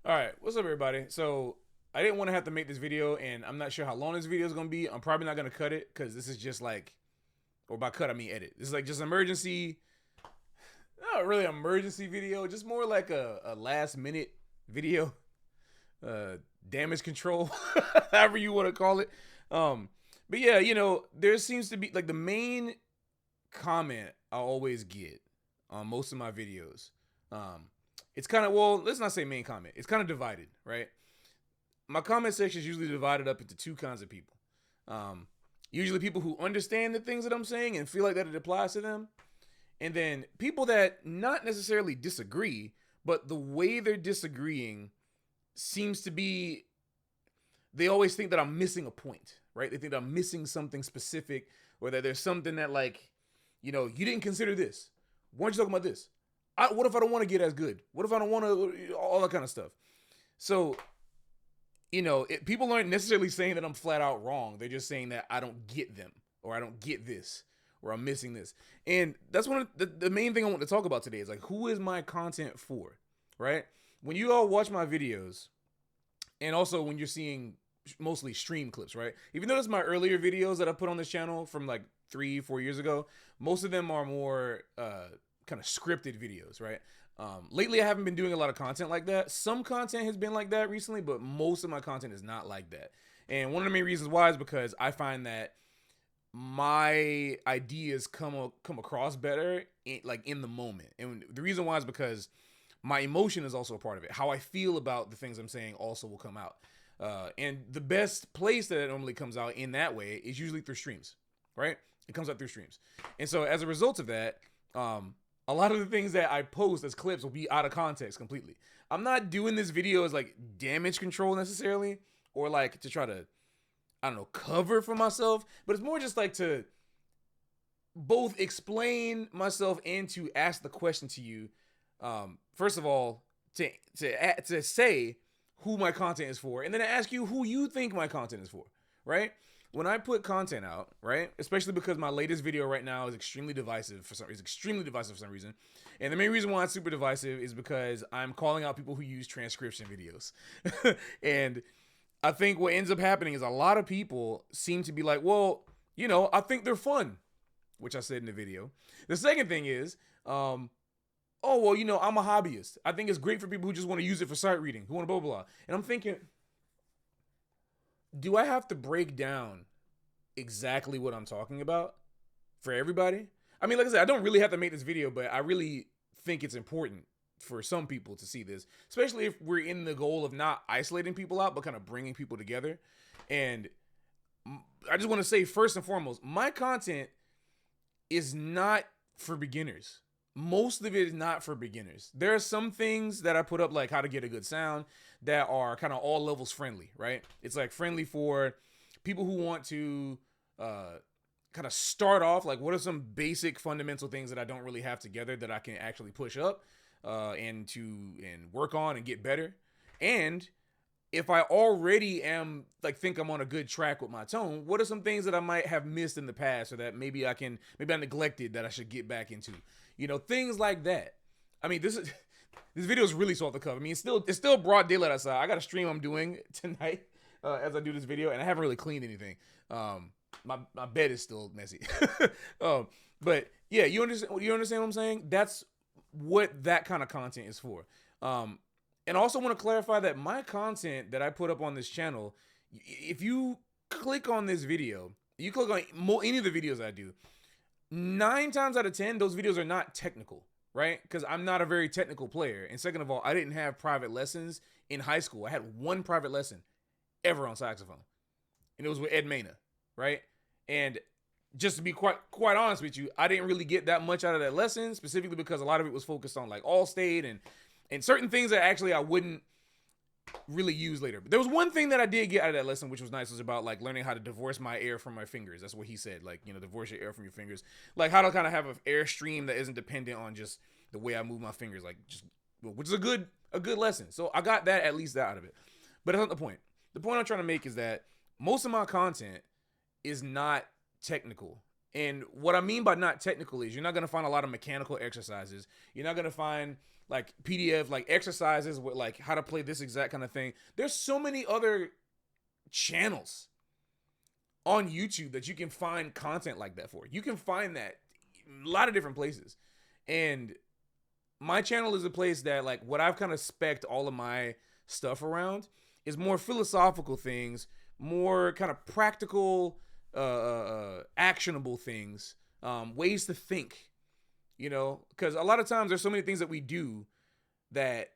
All right, what's up, everybody? So I didn't want to have to make this video, and I'm not sure how long this video is gonna be. I'm probably not gonna cut it because this is just like, or by cut I mean edit. This is like just emergency, not really emergency video, just more like a last minute video, uh, damage control, however you want to call it. Um, but yeah, there seems to be like the main comment I always get on most of my videos. Um, it's kind of, well, let's not say main comment. It's kind of divided, right? My comment section is usually divided up into two kinds of people. Um, Usually people who understand the things that I'm saying and feel like that it applies to them, and then people that not necessarily disagree, but the way they're disagreeing seems to be, they always think that I'm missing a point, right? They think that I'm missing something specific, or that there's something that, like, you didn't consider this. Why aren't you talking about this? What if I don't want to get as good? What if I don't want to, all that kind of stuff. So, people aren't necessarily saying that I'm flat out wrong. They're just saying that I don't get them, or I don't get this, or I'm missing this. And that's one of the main thing I want to talk about today is, like, who is my content for, right? When you all watch my videos, and also when you're seeing mostly stream clips, right? If you notice my earlier videos that I put on this channel from like 3-4 years ago, most of them are more kind of scripted videos, right? Lately, I haven't been doing a lot of content like that. Some content has been like that recently, but most of my content is not like that. And one of the main reasons why is because I find that my ideas come across better in the moment. And the reason why is because my emotion is also a part of it. How I feel about the things I'm saying also will come out. And the best place that it normally comes out in that way is usually through streams, right? It comes out through streams. And so as a result of that, a lot of the things that I post as clips will be out of context completely. I'm not doing this video as like damage control necessarily, or like to try to, I don't know, cover for myself, but it's more just like to both explain myself and to ask the question to you. First of all, to say who my content is for, and then to ask you who you think my content is for, right? When I put content out, right, especially because my latest video right now is extremely divisive for some reason, and the main reason why it's super divisive is because I'm calling out people who use transcription videos, and I think what ends up happening is a lot of people seem to be like, well, I think they're fun, which I said in the video. The second thing is, oh, well, I'm a hobbyist. I think it's great for people who just want to use it for sight reading, who want to blah, blah, blah. And I'm thinking, do I have to break down exactly what I'm talking about for everybody? I mean, like I said, I don't really have to make this video, but I really think it's important for some people to see this, especially if we're in the goal of not isolating people out, but kind of bringing people together. And I just want to say, first and foremost, my content is not for beginners. Most of it is not for beginners. There are some things that I put up, like how to get a good sound, that are kind of all levels friendly, right? It's like friendly for people who want to kind of start off, like what are some basic fundamental things that I don't really have together that I can actually push up and work on and get better. And if I already am think I'm on a good track with my tone, what are some things that I might have missed in the past, or that maybe I neglected that I should get back into? Things like that. I mean, this video is really off the cuff. I mean, it's still broad daylight outside. I got a stream I'm doing tonight as I do this video, and I haven't really cleaned anything. My bed is still messy. But yeah, you understand what I'm saying? That's what that kind of content is for. And I also want to clarify that my content that I put up on this channel, if you click on this video, you click on any of the videos I do, 9 times out of 10, those videos are not technical, right? Because I'm not a very technical player. And second of all, I didn't have private lessons in high school. I had one private lesson ever on saxophone, and it was with Ed Mena, right? And just to be quite honest with you, I didn't really get that much out of that lesson, specifically because a lot of it was focused on like Allstate and certain things that actually I wouldn't really use later. But there was one thing that I did get out of that lesson, which was nice, was about like learning how to divorce my air from my fingers. That's what he said, like, divorce your air from your fingers. Like how to kind of have an air stream that isn't dependent on just the way I move my fingers, which is a good lesson. So I got at least that out of it. But that's not the point. The point I'm trying to make is that most of my content is not technical. And what I mean by not technical is you're not going to find a lot of mechanical exercises. You're not going to find like PDF like exercises with like how to play this exact kind of thing. There's so many other channels on YouTube that you can find content like that for. You can find that a lot of different places. And my channel is a place that like what I've kind of spec'd all of my stuff around is more philosophical things, more kind of practical, actionable things, ways to think, you know, because a lot of times there's so many things that we do that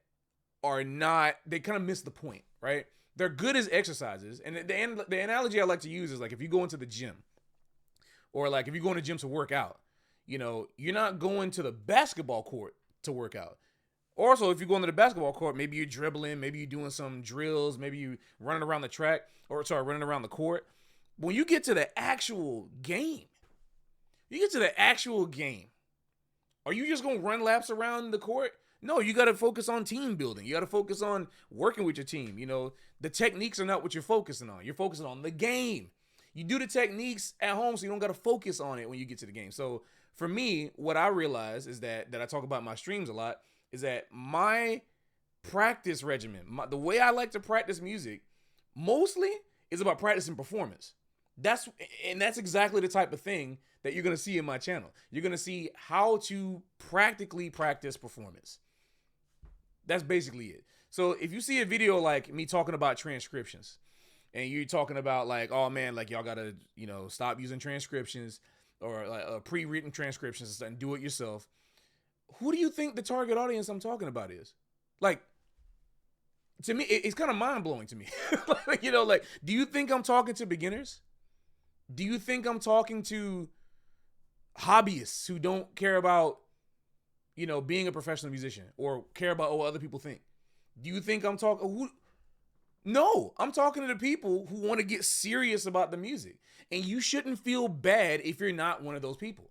are not, they kind of miss the point, right? They're good as exercises. And the analogy I like to use is like if you go into the gym or like if you go in the gym to work out, you know, you're not going to the basketball court to work out. Also, if you go into the basketball court, maybe you're dribbling, maybe you're doing some drills, maybe you running around the track, or sorry, running around the court. When you get to the actual game, are you just going to run laps around the court? No, you got to focus on team building. You got to focus on working with your team. You know, the techniques are not what you're focusing on. You're focusing on the game. You do the techniques at home so you don't got to focus on it when you get to the game. So for me, what I realize is that I talk about in my streams a lot is that my practice regimen, the way I like to practice music, mostly is about practicing performance. That's exactly the type of thing that you're going to see in my channel. You're going to see how to practically practice performance. That's basically it. So if you see a video like me talking about transcriptions and you're talking about like, oh man, like y'all got to, you know, stop using transcriptions or like pre-written transcriptions and do it yourself. Who do you think the target audience I'm talking about is? Like, to me, it's kind of mind-blowing to me. Like, you know, like, do you think I'm talking to beginners? Do you think I'm talking to hobbyists who don't care about, you know, being a professional musician or care about what other people think? Do you think I'm talking? No, I'm talking to the people who want to get serious about the music. And you shouldn't feel bad if you're not one of those people.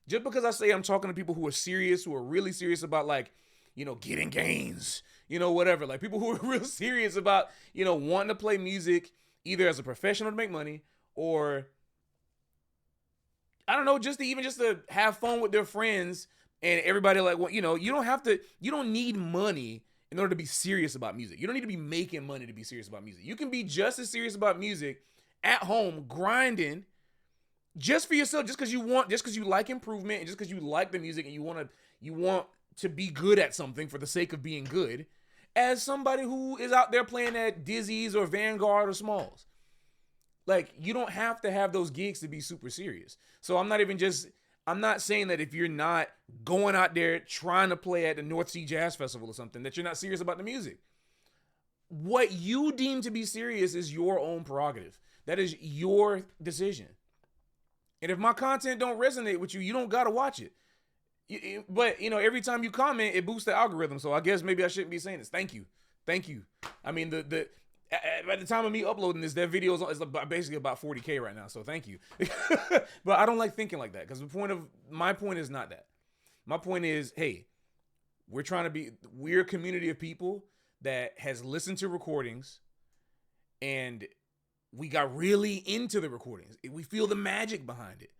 Just because I say I'm talking to people who are serious, who are really serious about like, you know, getting gains, you know, whatever. Like people who are real serious about, you know, wanting to play music either as a professional to make money or, I don't know, just to have fun with their friends and everybody like, well, you know, you don't need money in order to be serious about music. You don't need to be making money to be serious about music. You can be just as serious about music at home, grinding, just for yourself, just because you like improvement and just because you like the music and you want to be good at something for the sake of being good, as somebody who is out there playing at Dizzy's or Vanguard or Smalls. Like, you don't have to have those gigs to be super serious. So I'm not saying that if you're not going out there trying to play at the North Sea Jazz Festival or something, that you're not serious about the music. What you deem to be serious is your own prerogative. That is your decision. And if my content don't resonate with you, you don't got to watch it. But, you know, every time you comment, it boosts the algorithm. So I guess maybe I shouldn't be saying this. Thank you. I mean, at the time of me uploading this, that video is basically about 40K right now. So thank you. But I don't like thinking like that because my point is not that. My point is, hey, we're a community of people that has listened to recordings and we got really into the recordings. We feel the magic behind it.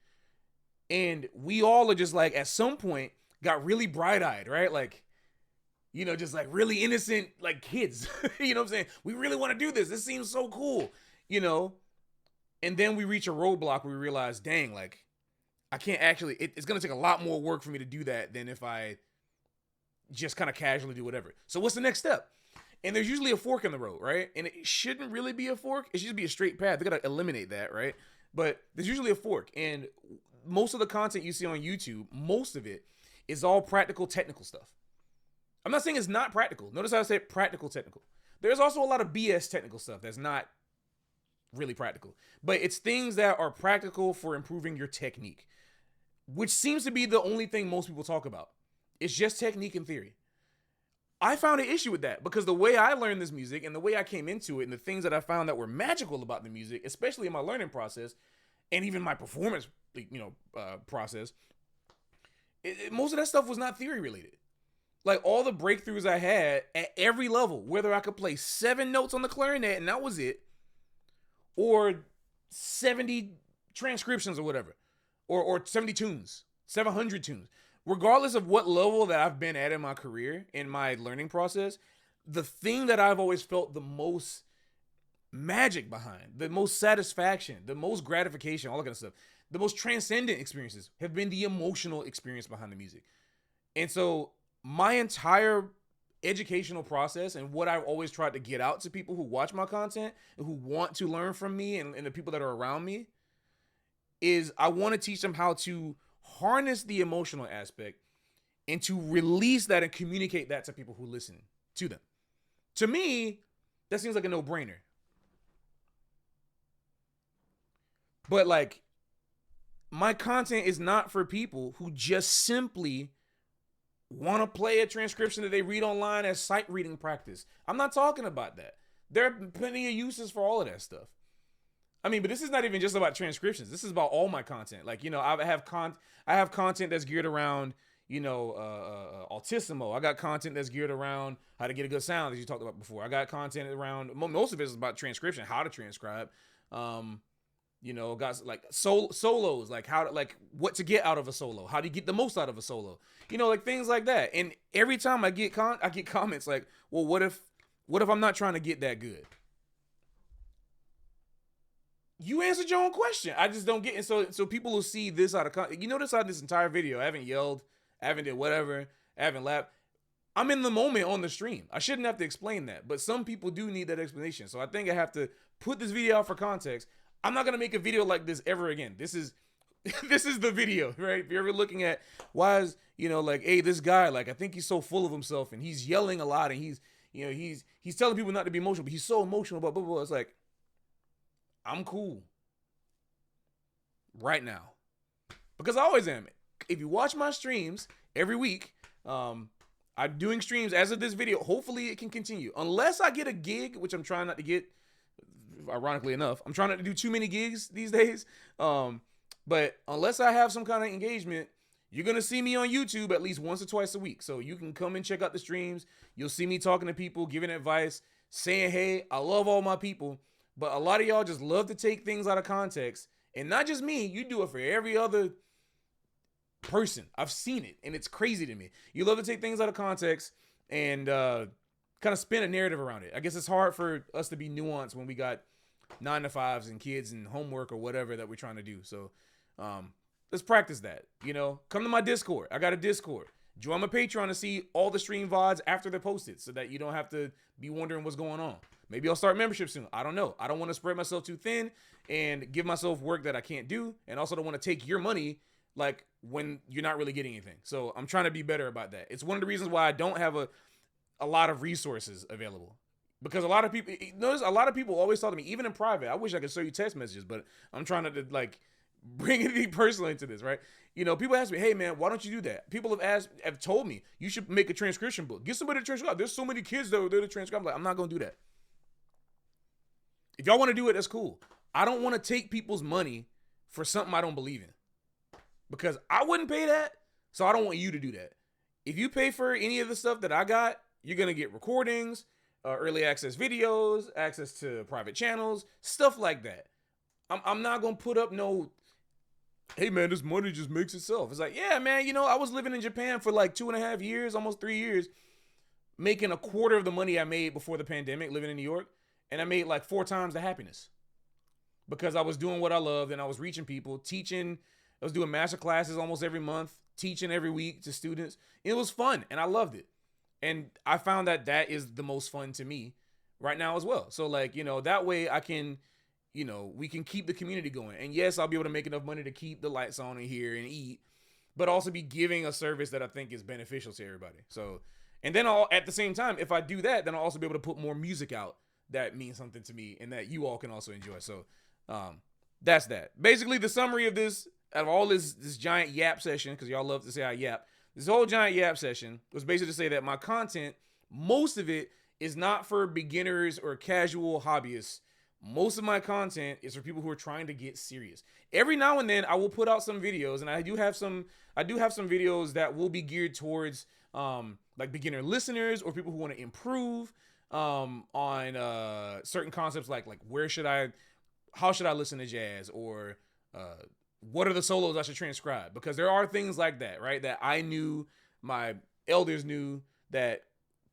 And we all are just like, at some point, got really bright-eyed, right? Like, you know, just like really innocent, like kids. You know what I'm saying? We really want to do this. This seems so cool, you know? And then we reach a roadblock where we realize, dang, like, I can't actually, it's going to take a lot more work for me to do that than if I just kind of casually do whatever. So what's the next step? And there's usually a fork in the road, right? And it shouldn't really be a fork. It should be a straight path. They got to eliminate that, right? But there's usually a fork. And most of the content you see on YouTube, most of it is all practical, technical stuff. I'm not saying it's not practical. Notice how I said practical, technical. There's also a lot of BS technical stuff that's not really practical. But it's things that are practical for improving your technique, which seems to be the only thing most people talk about. It's just technique and theory. I found an issue with that because the way I learned this music and the way I came into it and the things that I found that were magical about the music, especially in my learning process and even my performance, process, most of that stuff was not theory related. Like all the breakthroughs I had at every level, whether I could play 7 notes on the clarinet and that was it, or 70 transcriptions or whatever, or 70 tunes, 700 tunes. Regardless of what level that I've been at in my career, in my learning process, the thing that I've always felt the most magic behind, the most satisfaction, the most gratification, all that kind of stuff, the most transcendent experiences have been the emotional experience behind the music. And so my entire educational process and what I've always tried to get out to people who watch my content and who want to learn from me and the people that are around me is I want to teach them how to harness the emotional aspect and to release that and communicate that to people who listen to them. To me, that seems like a no-brainer. But like, my content is not for people who just simply want to play a transcription that they read online as sight reading practice. I'm not talking about that. There are plenty of uses for all of that stuff. I mean, but this is not even just about transcriptions. This is about all my content. Like, you know, I have content that's geared around, you know, Altissimo. I got content that's geared around how to get a good sound, as you talked about before. I got content around, most of it is about transcription, how to transcribe. You know, got like solos, like how to, like what to get out of a solo, how do you get the most out of a solo, you know, like things like that. And every time I get comments like, well, what if I'm not trying to get that good? You answered your own question. I just don't get it. So people will see this out of context. You notice out this entire video, I haven't yelled, I haven't did whatever, I haven't laughed. I'm in the moment on the stream. I shouldn't have to explain that, but some people do need that explanation. So I think I have to put this video out for context. I'm not gonna make a video like this ever again. This is the video, right? If you're ever looking at why is, you know, like, hey, this guy, like, I think he's so full of himself and he's yelling a lot and he's, you know, he's telling people not to be emotional, but he's so emotional, blah, blah, blah. It's like, I'm cool right now because I always am. If you watch my streams every week, I'm doing streams as of this video. Hopefully it can continue unless I get a gig, which I'm trying not to get. Ironically enough, I'm trying not to do too many gigs these days. But unless I have some kind of engagement, you're going to see me on YouTube at least once or twice a week. So you can come and check out the streams. You'll see me talking to people, giving advice, saying, hey, I love all my people. But a lot of y'all just love to take things out of context. And not just me, you do it for every other person. I've seen it, and it's crazy to me. You love to take things out of context and kind of spin a narrative around it. I guess it's hard for us to be nuanced when we got 9-to-5s and kids and homework or whatever that we're trying to do. So let's practice that. You know, come to my Discord. I got a Discord. Join my Patreon to see all the stream VODs after they're posted so that you don't have to be wondering what's going on. Maybe I'll start membership soon. I don't know. I don't want to spread myself too thin and give myself work that I can't do. And also don't want to take your money like when you're not really getting anything. So I'm trying to be better about that. It's one of the reasons why I don't have a lot of resources available. Because a lot of people, notice a lot of people always talk to me, even in private. I wish I could show you text messages, but I'm trying not to like bring anything personal into this, right? You know, people ask me, hey man, why don't you do that? People have told me you should make a transcription book. Get somebody to transcribe. There's so many kids that are there to transcribe. I'm like, I'm not going to do that. If y'all want to do it, that's cool. I don't want to take people's money for something I don't believe in. Because I wouldn't pay that, so I don't want you to do that. If you pay for any of the stuff that I got, you're going to get recordings, early access videos, access to private channels, stuff like that. I'm not going to put up no, hey man, this money just makes itself. It's like, yeah, man, you know, I was living in Japan for like 2.5 years, almost 3 years, making a quarter of the money I made before the pandemic, living in New York. And I made like 4 times the happiness because I was doing what I loved and I was reaching people, teaching. I was doing master classes almost every month, teaching every week to students. It was fun and I loved it. And I found that is the most fun to me right now as well. So like, you know, that way I can, you know, we can keep the community going. And yes, I'll be able to make enough money to keep the lights on in here and eat, but also be giving a service that I think is beneficial to everybody. So, and then at the same time, if I do that, then I'll also be able to put more music out that means something to me and that you all can also enjoy. So that's that. Basically, the summary of this, out of all this giant yap session, because y'all love to say I yap, this whole giant yap session was basically to say that my content, most of it is not for beginners or casual hobbyists. Most of my content is for people who are trying to get serious. Every now and then I will put out some videos, and I do have some videos that will be geared towards like beginner listeners or people who want to improve on certain concepts like how should I listen to jazz, or what are the solos I should transcribe? Because there are things like that, right? That I knew, my elders knew, that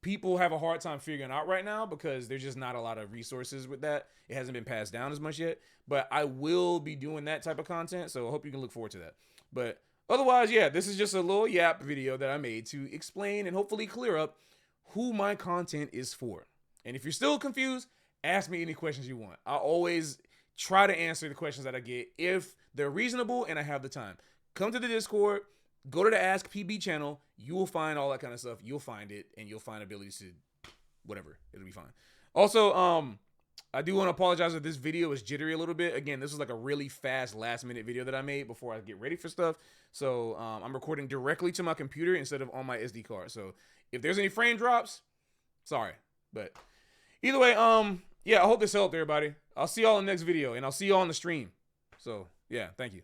people have a hard time figuring out right now because there's just not a lot of resources with that. It hasn't been passed down as much yet, but I will be doing that type of content. So I hope you can look forward to that. But otherwise, yeah, this is just a little yap video that I made to explain and hopefully clear up who my content is for. And if you're still confused, ask me any questions you want. I always try to answer the questions that I get if they're reasonable and I have the time. Come to the Discord, go to the Ask PB channel. You will find all that kind of stuff. You'll find it, and you'll find abilities to whatever. It'll be fine. Also, I do want to apologize if this video is jittery a little bit. Again, this was like a really fast last-minute video that I made before I get ready for stuff. So I'm recording directly to my computer instead of on my SD card. So if there's any frame drops, sorry. But either way, yeah, I hope this helped everybody. I'll see y'all in the next video, and I'll see y'all on the stream. So yeah, thank you.